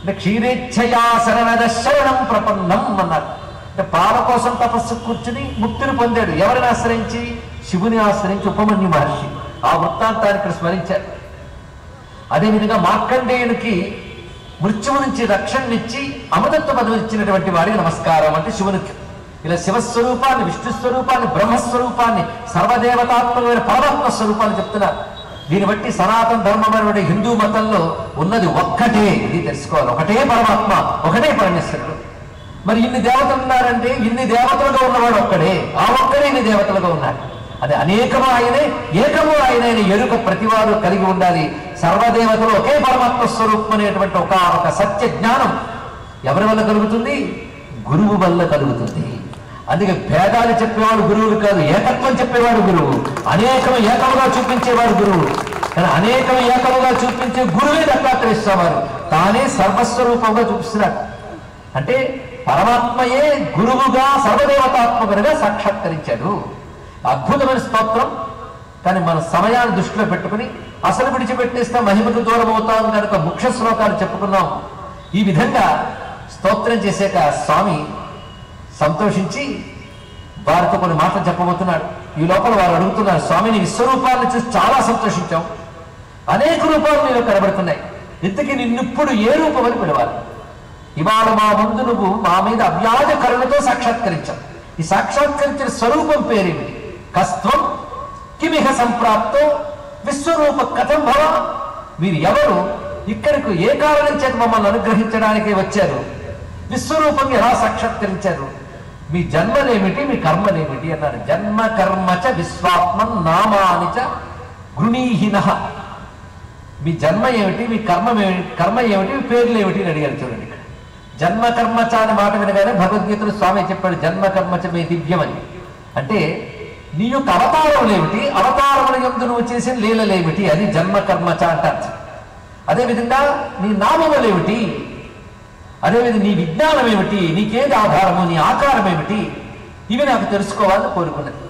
అంటే క్షీరేచ్ఛయా శరణద శరణం ప్రపన్నం అన్నారు. అంటే పాల కోసం తపస్సు కూర్చుని ముక్తిని పొందాడు. ఎవరిని ఆశ్రయించి? శివుని ఆశ్రయించి ఉపమన్యు మహర్షి. ఆ వృత్తాంతాన్ని ఇక్కడ స్మరించారు. అదేవిధంగా మార్కండేయునికి మృత్యువు నుంచి రక్షణనిచ్చి అమృతత్వ పదవి ఇచ్చినటువంటి వాడికి నమస్కారం అంటే శివునికి. ఇలా శివస్వరూపాన్ని, విష్ణు స్వరూపాన్ని, బ్రహ్మస్వరూపాన్ని, సర్వదేవతాత్మకమైన పరమాత్మ స్వరూపాన్ని చెప్తున్నారు. దీన్ని బట్టి సనాతన ధర్మమైన హిందూ మతంలో ఉన్నది ఒక్కటే. ఇది తెలుసుకోవాలి, ఒకటే పరమాత్మ, ఒకటే పరమేశ్వరుడు. మరి ఇన్ని దేవతలు ఉన్నారంటే ఇన్ని దేవతలుగా ఉన్నవాడు ఒక్కడే. ఆ ఒక్కడే ఇన్ని దేవతలుగా ఉన్నాడు. అది అనేకము ఆయనే, ఏకము ఆయనే ఎరుక ప్రతివారు కలిగి ఉండాలి. సర్వదేవతలు ఒకే పరమాత్మ స్వరూపం అనేటువంటి ఒక సత్య జ్ఞానం ఎవరి వల్ల కలుగుతుంది? గురువు వల్ల కలుగుతుంది. అందుకే భేదాలు చెప్పేవాడు గురువుడు కాదు, ఏకత్వం చెప్పేవాడు గురువు. అనేకము ఏకముగా చూపించేవాడు గురువు. కానీ అనేకము ఏకముగా చూపించే గురువే దత్తాత్రేయ స్వామి వారు. తానే సర్వస్వరూపంగా చూపిస్తున్నాడు. అంటే పరమాత్మయే గురువుగా సర్వదేవతాత్మకునిగా సాక్షాత్కరించాడు. అద్భుతమైన స్తోత్రం. కానీ మన సమయాన్ని దృష్టిలో పెట్టుకుని అసలు విడిచిపెట్టేస్తే మహిమకు దూరం అవుతాం కనుక ముఖ్య శ్లోకాలు చెప్పుకున్నాం. ఈ విధంగా స్తోత్రం చేశాక స్వామి సంతోషించి వారితో కొన్ని మాటలు చెప్పబోతున్నాడు. ఈ లోపల వారు అడుగుతున్నారు, స్వామి నీ విశ్వరూపాలను చూసి చాలా సంతోషించాం, అనేక రూపాలు నీలో కనబడుతున్నాయి, ఇంతకీ నిన్నిప్పుడు ఏ రూపం అని పిలవాలి? ఇవాళ మా ముందు నువ్వు మా మీద అవ్యాజ కరుణతో సాక్షాత్కరించావు. ఈ సాక్షాత్కరించిన స్వరూపం పేరేమిటి? కస్త్వం కిమిహ సంప్రాప్తో విశ్వరూప కథం భవ. మీరు ఎవరు? ఇక్కడికి ఏ కారణం చేత మమ్మల్ని అనుగ్రహించడానికి వచ్చారు? విశ్వరూపం ఎలా సాక్షాత్కరించారు? మీ జన్మలేమిటి, మీ కర్మలేమిటి అన్నారు. జన్మ కర్మచ విశ్వాత్మన్ నామానిచ గృణీహిన. మీ జన్మ ఏమిటి, మీ కర్మ ఏమిటి, మీ పేర్లు ఏమిటి అని అడిగారు. చూడండి, ఇక్కడ జన్మ కర్మచ అనే మాట వినగానే భగవద్గీతలో స్వామి చెప్పాడు జన్మ కర్మచ మీ దివ్యమని. అంటే నీ యొక్క అవతారం ఏమిటి, అవతారముల యందు నువ్వు చేసిన లీలలేమిటి, అది జన్మ కర్మచ అంటారు. అదేవిధంగా నీ నామములేమిటి, అదేవిధంగా నీ విజ్ఞానం ఏమిటి, నీకేది ఆధారము, నీ ఆకారం ఏమిటి, ఇవి నాకు తెలుసుకోవాలని కోరుకున్నది.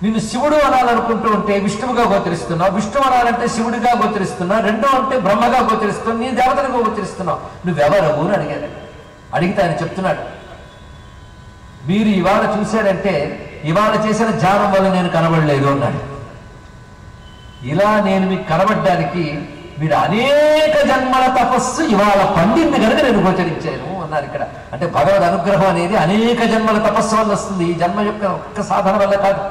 నిన్ను శివుడు అనాలనుకుంటూ ఉంటే విష్ణువుగా గోచరిస్తున్నావు, విష్ణువు అనాలంటే శివుడిగా గోచరిస్తున్నావు, రెండో అంటే బ్రహ్మగా గోచరిస్తున్నావు, నీ దేవతలుగా గోచరిస్తున్నావు. నువ్వెవరవు అని అడిగాడు. అడిగితే ఆయన చెప్తున్నాడు, మీరు ఇవాళ చూశారంటే ఇవాళ చేసిన ధ్యానం వల్ల నేను కనబడలేదు అన్నాడు. ఇలా నేను మీకు కనబడ్డానికి మీరు అనేక జన్మల తపస్సు ఇవాళ పండింది కనుక నేను గోచరించాను అన్నారు ఇక్కడ. అంటే భగవద్ అనుగ్రహం అనేది అనేక జన్మల తపస్సు వల్ల వస్తుంది, ఈ జన్మ యొక్క ఒక్క సాధన వల్ల కాదు.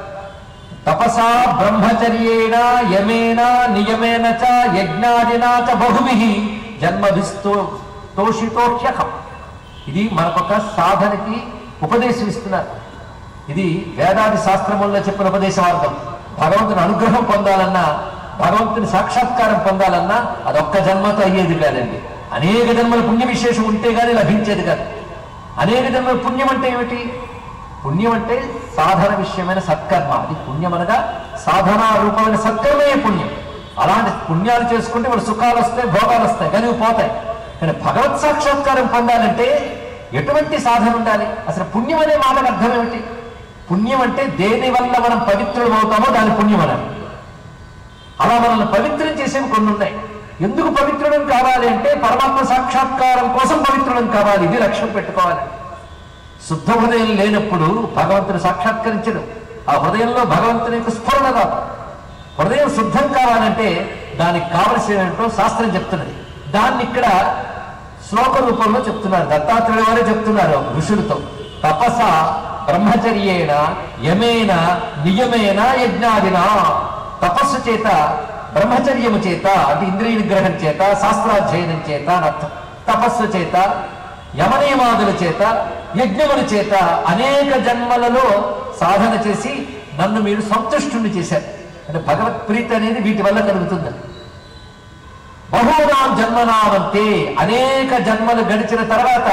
తపసా బ్రహ్మచర్యేణ యమేన నియమేన చ యజ్ఞాదినా చ బహుభిః జన్మభిస్తో తోషితోహ్యకం. ఇది మనకొక సాధనకి ఉపదేశం ఇస్తున్నారు. ఇది వేదాది శాస్త్రముల్లో చెప్పిన ఉపదేశవార్థం. భగవంతుని అనుగ్రహం పొందాలన్నా, భగవంతుని సాక్షాత్కారం పొందాలన్నా అదొక్క జన్మతో అయ్యేది కాదండి. అనేక జన్మల పుణ్య విశేషం ఉంటే కానీ లభించేది కాదు. అనేక జన్మల పుణ్యం అంటే ఏమిటి? పుణ్యం అంటే సాధన విషయమైన సత్కర్మ. అది పుణ్యం అనగా సాధనా రూపమైన సత్కర్మే పుణ్యం. అలాంటి పుణ్యాలు చేసుకుంటే వాళ్ళు సుఖాలు వస్తాయి, భోగాలు వస్తాయి, కానీ పోతాయి. కానీ భగవత్ సాక్షాత్కారం పొందాలంటే ఎటువంటి సాధన ఉండాలి? అసలు పుణ్యం అనే మాటకు అర్థం ఏమిటి? పుణ్యం అంటే దేని వల్ల మనం పవిత్రులం అవుతామో దాని పుణ్యం అనాలి. అలా మనల్ని పవిత్రం చేసేవి కొన్ని ఉన్నాయి. ఎందుకు పవిత్రుడం కావాలి అంటే పరమాత్మ సాక్షాత్కారం కోసం పవిత్రుడం కావాలి. ఇది లక్ష్యం పెట్టుకోవాలి. శుద్ధ హృదయం లేనప్పుడు భగవంతుని సాక్షాత్కరించడు. ఆ హృదయంలో భగవంతుని యొక్క స్ఫురణ రాదు. హృదయం శుద్ధం కావాలంటే దానికి కావలసినట్టు శాస్త్రం చెప్తున్నది. దాన్ని ఇక్కడ శ్లోక రూపంలో చెప్తున్నారు. దత్తాత్రేయుల వారే చెప్తున్నారు ఋషులతో. తపస బ్రహ్మచర్యేణ యమేన నియమేన యజ్ఞాదినా. తపస్సు చేత, బ్రహ్మచర్యము చేత అంటే ఇంద్రియ నిగ్రహం చేత, శాస్త్రాధ్యయనం చేత అర్థం. తపస్సు చేత, యమనియమాదుల చేత, యజ్ఞముల చేత అనేక జన్మలలో సాధన చేసి నన్ను మీరు సంతుష్టుని చేశారు. అంటే భగవత్ ప్రీతి అనేది వీటి వల్ల కలుగుతుంది. బహూనాం జన్మనామంతే, అనేక జన్మలు గడిచిన తర్వాత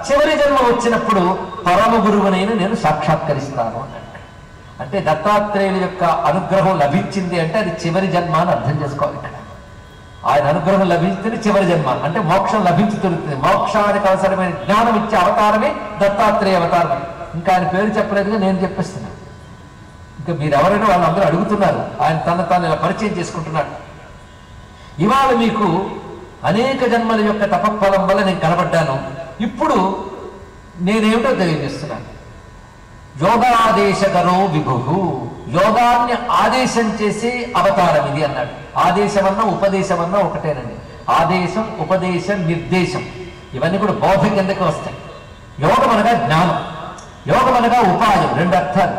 చివరి జన్మ వచ్చినప్పుడు పరమ గురువునైన నేను సాక్షాత్కరిస్తాను అన్నాడు. అంటే దత్తాత్రేయుల యొక్క అనుగ్రహం లభించింది అంటే అది చివరి జన్మ అని అర్థం చేసుకోవాలి. ఇక్కడ ఆయన అనుగ్రహం లభించింది చివరి జన్మ అంటే మోక్షం లభించి దొరుకుతుంది. మోక్షానికి అవసరమైన జ్ఞానం ఇచ్చే అవతారమే దత్తాత్రేయ అవతారం. ఇంకా ఆయన పేరు చెప్పలేదుగా నేను చెప్పేస్తున్నాను. ఇంకా మీరెవరైనా వాళ్ళందరూ అడుగుతున్నారు. ఆయన తను తాను ఇలా పరిచయం చేసుకుంటున్నాడు. ఇవాళ మీకు అనేక జన్మల యొక్క తపఫలం వల్ల నేను కనబడ్డాను. ఇప్పుడు నేనేమిటో తెలియజేస్తున్నాను. యోగాదేశకరో విభు, యోగాన్ని ఆదేశం చేసే అవతారం ఇది అన్నాడు. ఆదేశమన్నా ఉపదేశమన్నా ఒకటేనండి. ఆదేశం, ఉపదేశం, నిర్దేశం ఇవన్నీ కూడా బోధ కిందకి వస్తాయి. యోగం అనగా జ్ఞానం, యోగం అనగా ఉపాయం. రెండు అర్థాలు.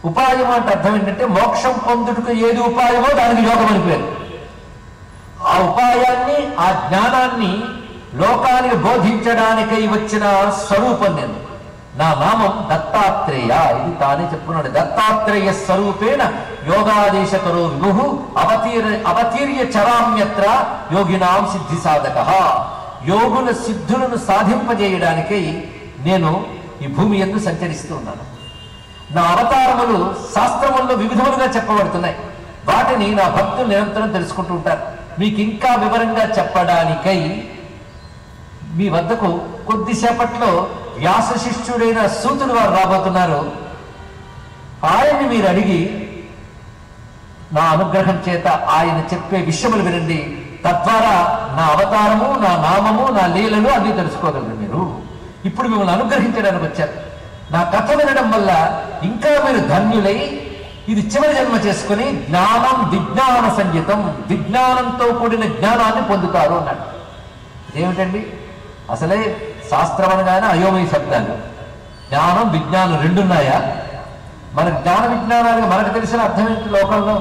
ఉపాయం అంటే అర్థం ఏంటంటే మోక్షం పొందుటకు ఏది ఉపాయమో దానికి యోగం అని పేరు. ఆ ఉపాయాన్ని, ఆ జ్ఞానాన్ని లోకానికి బోధించడానికై వచ్చిన స్వరూపం నేను. నా నామం దత్తాత్రేయ. ఇది తానే చెప్పుకున్నాడు. దత్తాత్రేయ స్వరూపేణ యోగాదేశకరో విభు అవతీర్య చరామ్యత్ర యోగినాం సిద్ధి సాధక. యోగుల సిద్ధులను సాధింపజేయడానికై నేను ఈ భూమి యందు సంచరిస్తూ ఉన్నాను. నా అవతారములు శాస్త్రముల్లో వివిధములుగా చెప్పబడుతున్నాయి. వాటిని నా భక్తులు నిరంతరం తెలుసుకుంటూ ఉంటారు. మీకు ఇంకా వివరంగా చెప్పడానికై మీ వద్దకు కొద్దిసేపట్లో వ్యాస శిష్యుడైన సూతుడు వారు రాబోతున్నారు. ఆయన్ని మీరు అడిగి నా అనుగ్రహం చేత ఆయన చెప్పే విషయములు వినండి. తద్వారా నా అవతారము, నా నామము, నా లీలలు అన్నీ తెలుసుకోగలరు మీరు. ఇప్పుడు మిమ్మల్ని అనుగ్రహించడానికి వచ్చారు. నా కథ వినడం వల్ల ఇంకా మీరు ధన్యులై ఇది చివరి జన్మ చేసుకుని జ్ఞానం విజ్ఞాన సంయుతం, విజ్ఞానంతో కూడిన జ్ఞానాన్ని పొందుతారు అన్నాడు. ఏమిటండి అసలే శాస్త్రం అనగానే అయోమయ శబ్దాలు. జ్ఞానం విజ్ఞానం రెండున్నాయా? మన జ్ఞాన విజ్ఞానానికి మనకు తెలిసిన అర్థం ఏంటి? లోకంలో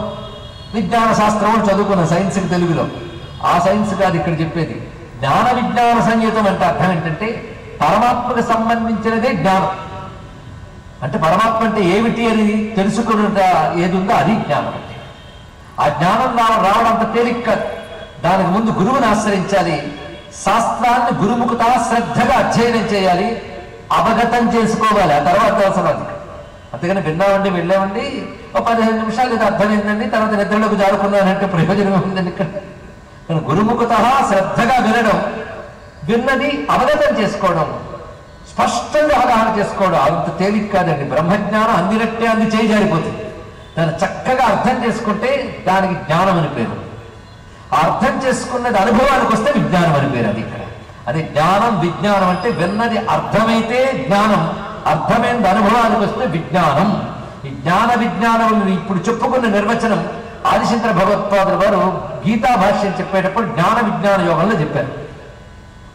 విజ్ఞాన శాస్త్రం చదువుకున్న సైన్స్కి తెలుగులో. ఆ సైన్స్ కాదు ఇక్కడ చెప్పేది. జ్ఞాన విజ్ఞాన సంయుతం అంటే అర్థం ఏంటంటే పరమాత్మకు సంబంధించినదే జ్ఞానం. అంటే పరమాత్మ అంటే ఏమిటి అని తెలుసుకున్నట ఏది ఉందో అది జ్ఞానం. అంటే ఆ జ్ఞానం రావడం అంత తేలిక. దానికి ముందు గురువుని ఆశ్రయించాలి. శాస్త్రాన్ని గురుముఖత శ్రద్ధగా అధ్యయనం చేయాలి, అవగతం చేసుకోవాలి. ఆ తర్వాత అవసరం అది. అంతేగాని విన్నామండి, వెళ్ళామండి, ఒక 15 నిమిషాలు ఇది అర్థమైందండి, తర్వాత నిద్రలోకి జారుకున్నానంటే ప్రయోజనం ఉందండి. ఇక్కడ గురుముఖత శ్రద్ధగా వినడం, విన్నది అవగతం చేసుకోవడం, స్పష్టంగా అవగాహన చేసుకోవడం అంత తేలిక కాదండి. బ్రహ్మజ్ఞానం అందినట్టే అంది చేయి జారిపోతుంది. దాన్ని చక్కగా అర్థం చేసుకుంటే దానికి జ్ఞానం అని పేరు. అర్థం చేసుకున్నది అనుభవానికి వస్తే విజ్ఞానం అని పేరు. అది ఇక్కడ అదే జ్ఞానం విజ్ఞానం అంటే విన్నది అర్థమైతే జ్ఞానం, అర్థమైనది అనుభవానికి వస్తే విజ్ఞానం. ఈ జ్ఞాన విజ్ఞానం ఇప్పుడు చెప్పుకున్న నిర్వచనం ఆదిశంకర భగవత్పాదుల వారు గీతా భాష్యం చెప్పేటప్పుడు జ్ఞాన విజ్ఞాన యోగంలో చెప్పారు.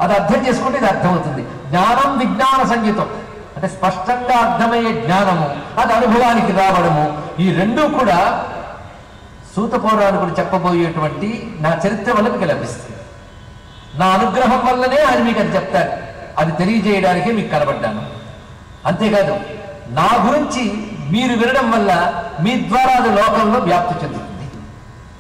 అది అర్థం చేసుకుంటే ఇది అర్థమవుతుంది. జ్ఞానం విజ్ఞాన సంగీతం అంటే స్పష్టంగా అర్థమయ్యే జ్ఞానము, అది అనుభవానికి రావడము. ఈ రెండూ కూడా సూత పౌరాణికుడు చెప్పబోయేటువంటి నా చరిత్ర వల్ల మీకు లభిస్తుంది. నా అనుగ్రహం వల్లనే ఆయన మీకు అది చెప్తారు. అది తెలియజేయడానికే మీకు కనబడ్డాను. అంతేకాదు నా గురించి మీరు వినడం వల్ల మీ ద్వారా అది లోకంలో వ్యాప్తి చెందుతుంది.